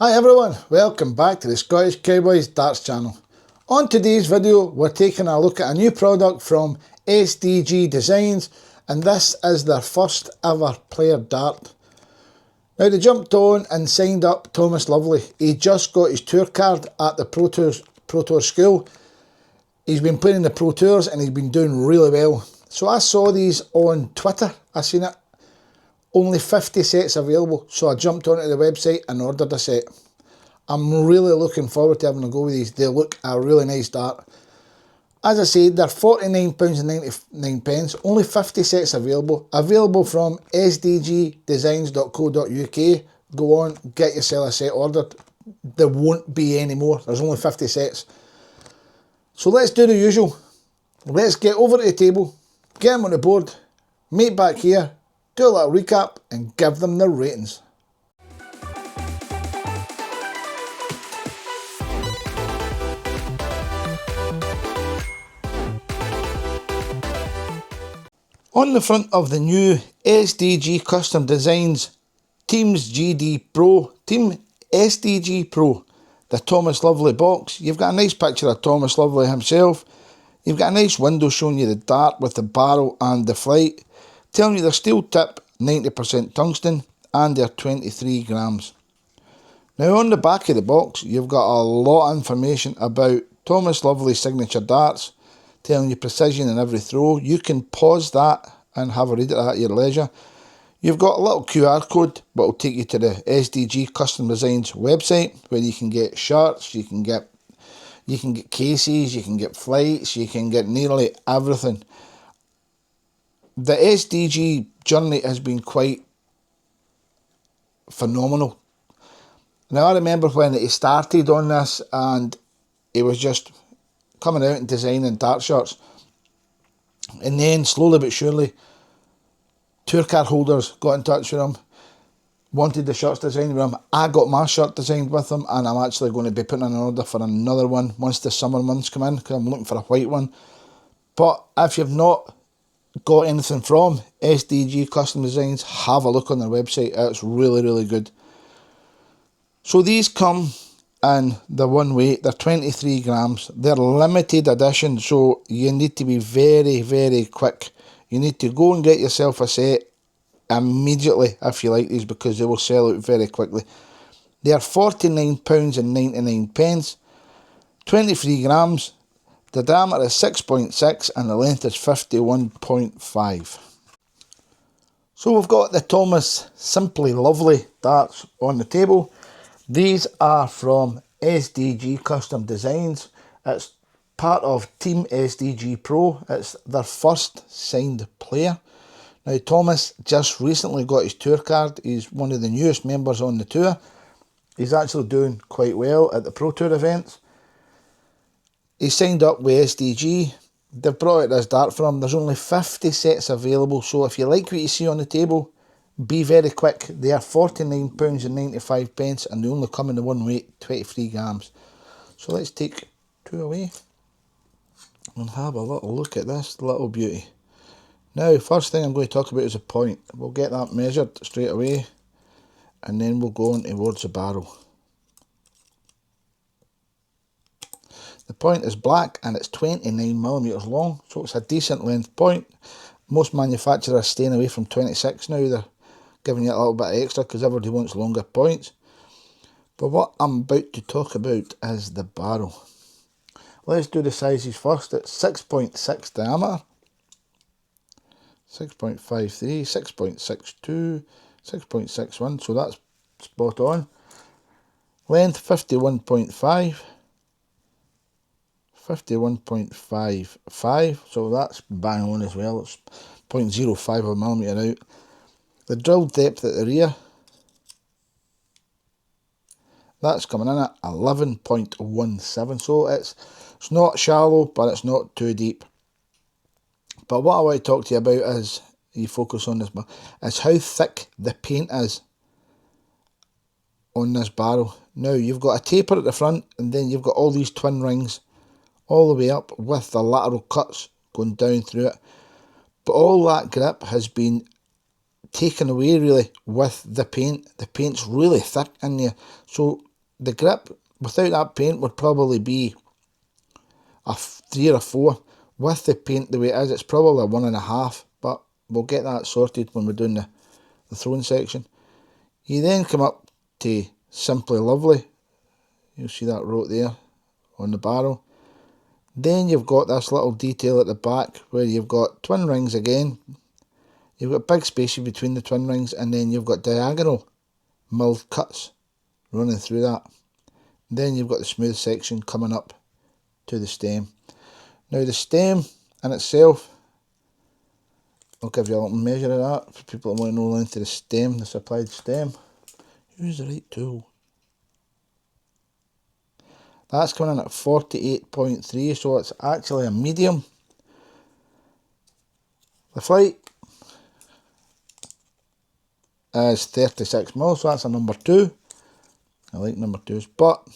Hi everyone, welcome back to the Scottish Cowboys Darts channel. On today's video we're taking a look at a new product from SDG Designs, and this is their first ever player dart. Now they jumped on and signed up Thomas Lovely. He just got his tour card at the Pro Tour school. He's been playing the Pro Tours and he's been doing really well. So I saw these on Twitter, I seen it. Only 50 sets available, so I jumped onto the website and ordered a set. I'm really looking forward to having a go with these. They look a really nice dart. As I said, they're £49.99, only 50 sets available. Available from sdgdesigns.co.uk. Go on, get yourself a set ordered. There won't be any more, there's only 50 sets. So let's do the usual. Let's get over to the table, get them on the board, meet back here, do a little recap and give them their ratings. On the front of the new SDG Custom Designs Team SDG Pro, the Thomas Lovely box, you've got a nice picture of Thomas Lovely himself. You've got a nice window showing you the dart with the barrel and the flight, telling you they're steel tip, 90% tungsten, and they're 23 grams. Now on the back of the box, you've got a lot of information about Thomas Lovely's signature darts, telling you precision in every throw. You can pause that and have a read at your leisure. You've got a little QR code, but it'll take you to the SDG Custom Designs website, where you can get shirts, you can get cases, you can get flights, you can get nearly everything. The SDG journey has been quite phenomenal. Now I remember when he started on this and he was just coming out and designing dart shirts, and then slowly but surely Tour Card Holders got in touch with him, wanted the shirts designed with him. I got my shirt designed with him, and I'm actually going to be putting in an order for another one once the summer months come in, because I'm looking for a white one. But if you've not got anything from SDG Custom Designs, have a look on their website. It's really good. So these come in the one weight, they're 23 grams, they're limited edition, so you need to be very quick. You need to go and get yourself a set immediately if you like these, because they will sell out very quickly. They are £49.99, 23 grams. The diameter is 6.6 and the length is 51.5. So we've got the Thomas Simply Lovely darts on the table. These are from SDG Custom Designs. It's part of Team SDG Pro. It's their first signed player. Now Thomas just recently got his tour card. He's one of the newest members on the tour. He's actually doing quite well at the Pro Tour events. He signed up with SDG. They've brought out this dart for him. There's only 50 sets available, so if you like what you see on the table, be very quick. They are £49.95 and they only come in the one weight, 23 grams. So let's take two away and have a little look at this little beauty. Now, first thing I'm going to talk about is a point. We'll get that measured straight away and then we'll go on towards the barrel. The point is black and it's 29mm long, so it's a decent length point. Most manufacturers are staying away from 26 now. They're giving you a little bit extra because everybody wants longer points. But what I'm about to talk about is the barrel. Let's do the sizes first. It's 6.6 diameter, 6.53, 6.62, 6.61, so that's spot on. Length 51.5. 51.55, so that's bang on as well. It's 0.05 of a millimetre out. The drill depth at the rear, that's coming in at 11.17, so it's not shallow, but it's not too deep. But what I want to talk to you about is, you focus on this, is how thick the paint is on this barrel. Now you've got a taper at the front, and then you've got all these twin rings all the way up with the lateral cuts going down through it. But all that grip has been taken away really with the paint. The paint's really thick in there, so the grip without that paint would probably be a 3 or a 4. With the paint the way it is, it's probably a 1.5, but we'll get that sorted when we're doing the throwing section. You then come up to Simply Lovely. You'll see that wrote there on the barrel. Then you've got this little detail at the back where you've got twin rings again. You've got big spaces between the twin rings, and then you've got diagonal milled cuts running through that. Then you've got the smooth section coming up to the stem. Now the stem in itself, I'll give you a little measure of that for people that want to know the length of the stem, the supplied stem. Use the right tool. That's coming in at 48.3, so it's actually a medium. The flight is 36mm, so that's a number 2. I like number 2s, but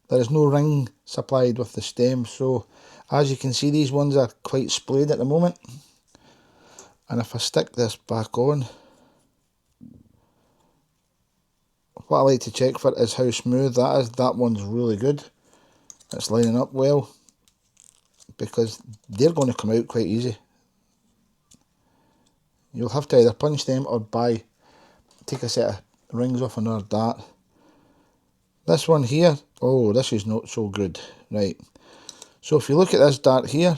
there is no ring supplied with the stem, so as you can see, these ones are quite splayed at the moment. And if I stick this back on, what I like to check for is how smooth that is. That one's really good. It's lining up well, because they're going to come out quite easy. You'll have to either punch them or take a set of rings off another dart. This one here, oh, this is not so good. Right, so if you look at this dart here,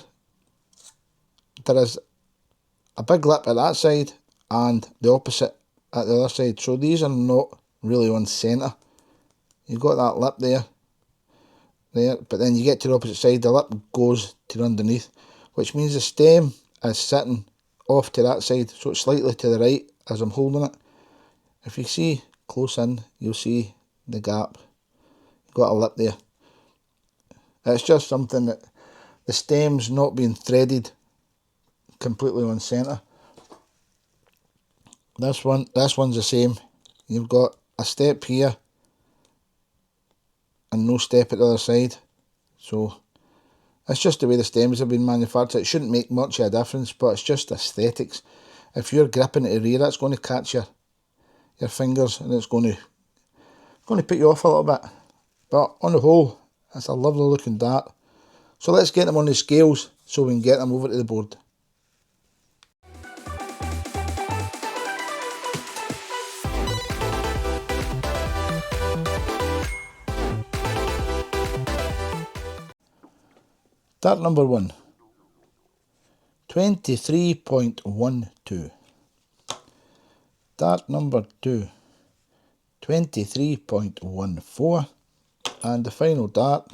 there is a big lip at that side and the opposite at the other side, so these are not really on centre. You've got that lip there, but then you get to the opposite side, the lip goes to underneath, which means the stem is sitting off to that side, so it's slightly to the right as I'm holding it. If you see close in, you'll see the gap. You've got a lip there. It's just something that the stem's not being threaded completely on centre. This one's the same. You've got a step here and no step at the other side, so it's just the way the stems have been manufactured. It shouldn't make much of a difference, but it's just aesthetics. If you're gripping at the rear, it's going to catch your fingers, and it's going to put you off a little bit. But on the whole, it's a lovely looking dart. So let's get them on the scales so we can get them over to the board. Dart number 1, 23.12. Dart number 2, 23.14. And the final dart,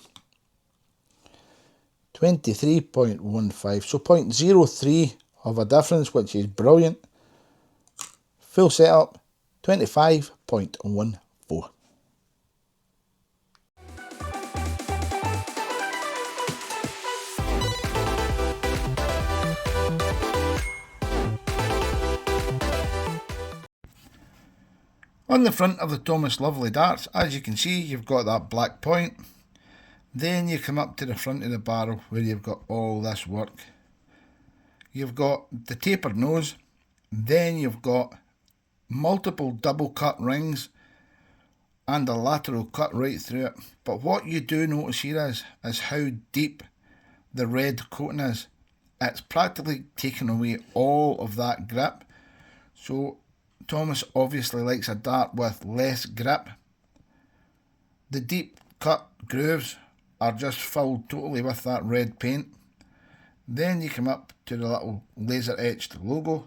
23.15. So 0.03 of a difference, which is brilliant. Full setup, 25.14. On the front of the Thomas Lovely darts, as you can see, you've got that black point. Then you come up to the front of the barrel where you've got all this work. You've got the tapered nose, then you've got multiple double cut rings and a lateral cut right through it. But what you do notice here is how deep the red coating is. It's practically taken away all of that grip. So Thomas obviously likes a dart with less grip. The deep cut grooves are just filled totally with that red paint. Then you come up to the little laser etched logo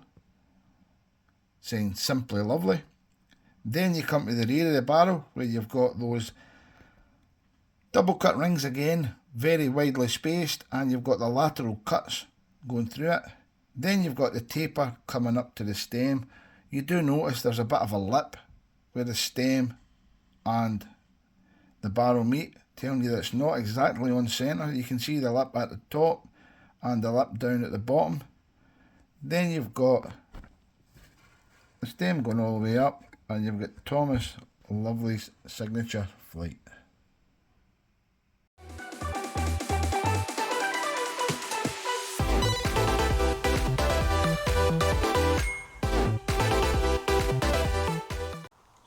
saying Simply Lovely. Then you come to the rear of the barrel where you've got those double cut rings again, very widely spaced, and you've got the lateral cuts going through it. Then you've got the taper coming up to the stem. You do notice there's a bit of a lip where the stem and the barrel meet, telling you that it's not exactly on centre. You can see the lip at the top and the lip down at the bottom. Then you've got the stem going all the way up, and you've got Thomas Lovely's signature flight.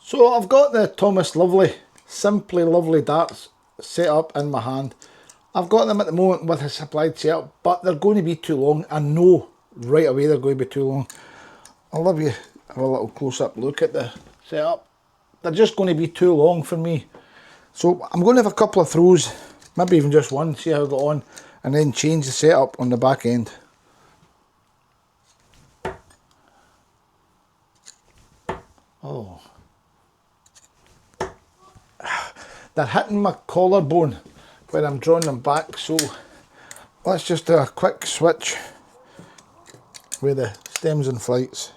So I've got the Thomas Lovely Simply Lovely darts set up in my hand. I've got them at the moment with a supplied setup, but they're going to be too long. I know right away they're going to be too long. I'll let you have a little close-up look at the setup. They're just going to be too long for me. So I'm going to have a couple of throws, maybe even just one, see how I got on, and then change the setup on the back end. Oh. They're hitting my collarbone when I'm drawing them back, so let's just do a quick switch with the stems and flights.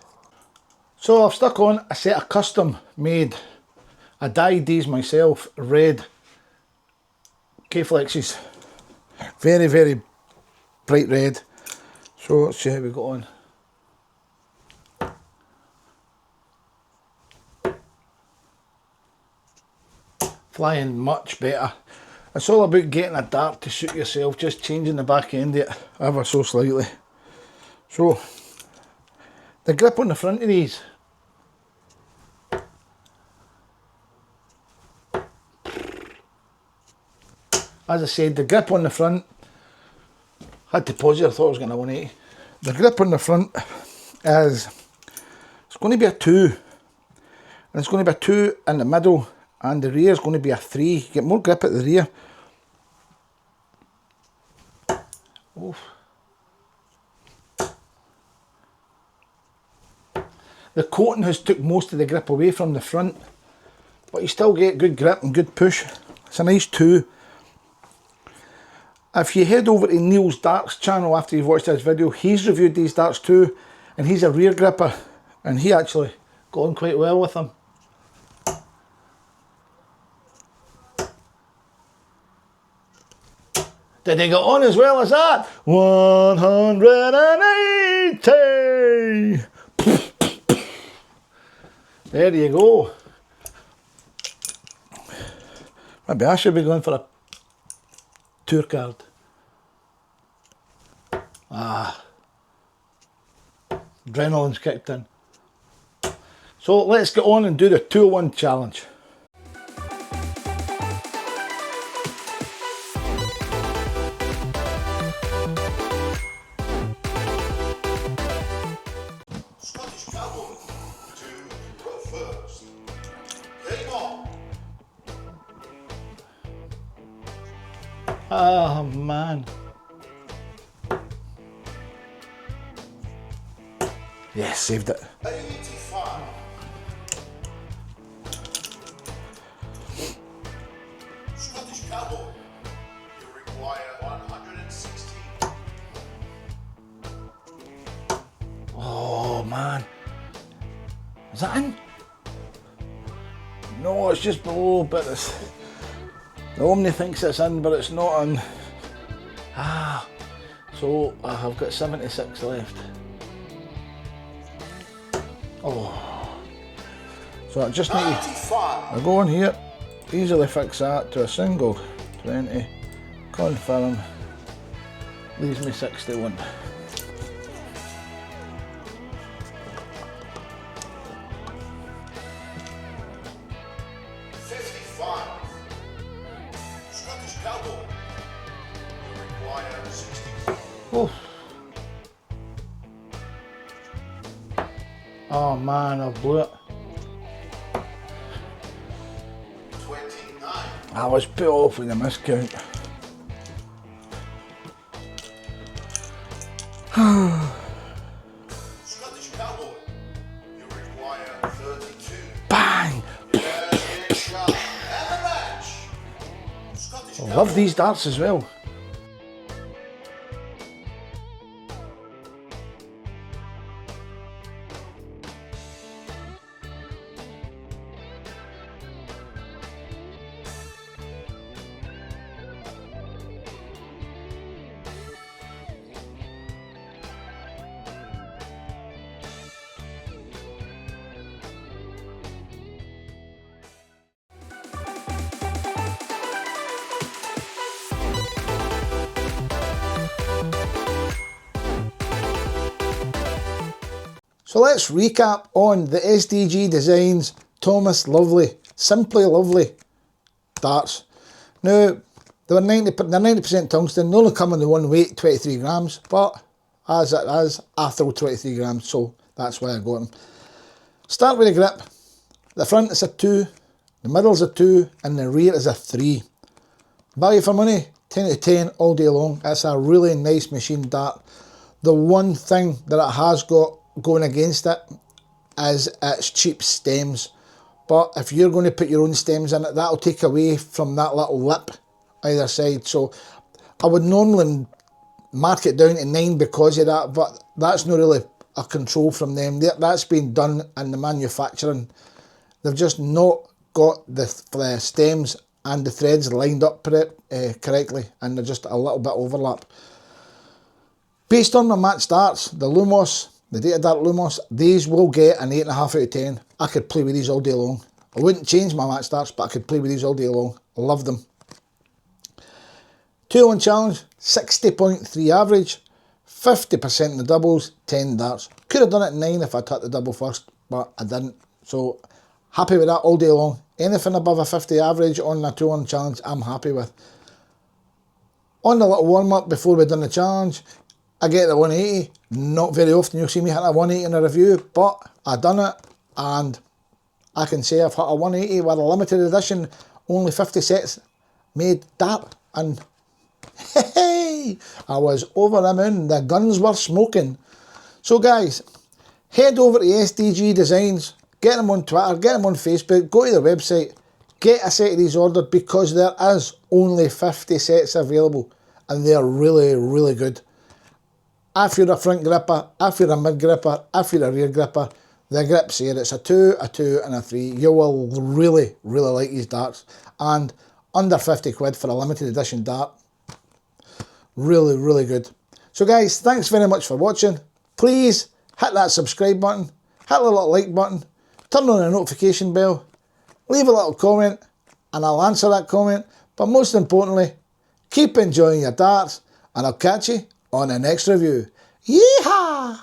So I've stuck on a set of custom made, I dyed these myself, red K-flexes. Very, very bright red. So let's see how we got on. Flying much better. It's all about getting a dart to suit yourself, just changing the back end of it ever so slightly. So, the grip on the front of these. As I said, the grip on the front, had to pause it, I thought I was going to 180. The grip on the front is, it's going to be a 2. And it's going to be a 2 in the middle. And the rear is going to be a 3. You get more grip at the rear. Oof. The coating has took most of the grip away from the front, but you still get good grip and good push. It's a nice 2. If you head over to Neil's Darts channel after you've watched this video, he's reviewed these darts too, and he's a rear gripper, and he actually got on quite well with them. Did he get on as well as that? 180! There you go. Maybe I should be going for a tour card. Ah. Adrenaline's kicked in. So let's get on and do the 201 challenge. Cowboy to go first. Game on. Oh man. Yes, saved it. 85. Scottish Cowboy. You require 116. Oh man. Is that in? No, it's just below, but it's... The Omni thinks it's in, but it's not in. Ah. So, I've got 76 left. Oh. So I just need to... I go in here, easily fix that to a single 20, confirm, leaves me 61. Scottish Cowboy. You require 60. Oh. Oh man, I blew it. 29. I was put off with the miscount. Scottish Cowboy. You require 32. Bang! Yes, shot. And a match. Scottish I Cowboy. love these darts as well. So let's recap on the SDG Designs Thomas Lovely, Simply Lovely darts. Now, they're 90% tungsten, they only come in the one weight, 23 grams, but as it is, I throw 23 grams, so that's why I got them. Start with the grip. The front is a 2, the middle's a 2, and the rear is a 3. Value for money, 10 out of 10 all day long. It's a really nice machine dart. The one thing that it has got going against it is its cheap stems. But if you're going to put your own stems in it, that'll take away from that little lip either side. So I would normally mark it down to 9 because of that, but that's not really a control from them. That's been done in the manufacturing. They've just not got the stems and the threads lined up correctly, and they're just a little bit overlap. Based on my match darts, the Lumos, the Data Dart Lumos, these will get an 8.5 out of 10. I could play with these all day long. I wouldn't change my match darts, but I could play with these all day long. I love them. 2-1 challenge, 60.3 average, 50% in the doubles, 10 darts. Could have done it 9 if I took the double first, but I didn't. So happy with that all day long. Anything above a 50 average on a 2-1 challenge, I'm happy with. On the little warm-up before we've done the challenge, I get the 180. Not very often you'll see me hit a 180 in a review, but I done it, and I can say I've hit a 180 with a limited edition, only 50 sets made dart, and hey, I was over the moon. The guns were smoking. So guys, head over to SDG Designs, get them on Twitter, get them on Facebook, go to their website, get a set of these ordered, because there is only 50 sets available, and they're really, really good. If you're a front gripper, if you're a mid gripper, if you're a rear gripper, the grips here, it's a 2, a 2 and a 3. You will really, really like these darts. And under 50 quid for a limited edition dart. Really, really good. So guys, thanks very much for watching. Please hit that subscribe button, hit the little like button, turn on the notification bell, leave a little comment, and I'll answer that comment. But most importantly, keep enjoying your darts, and I'll catch you on the next review. Yeehaw!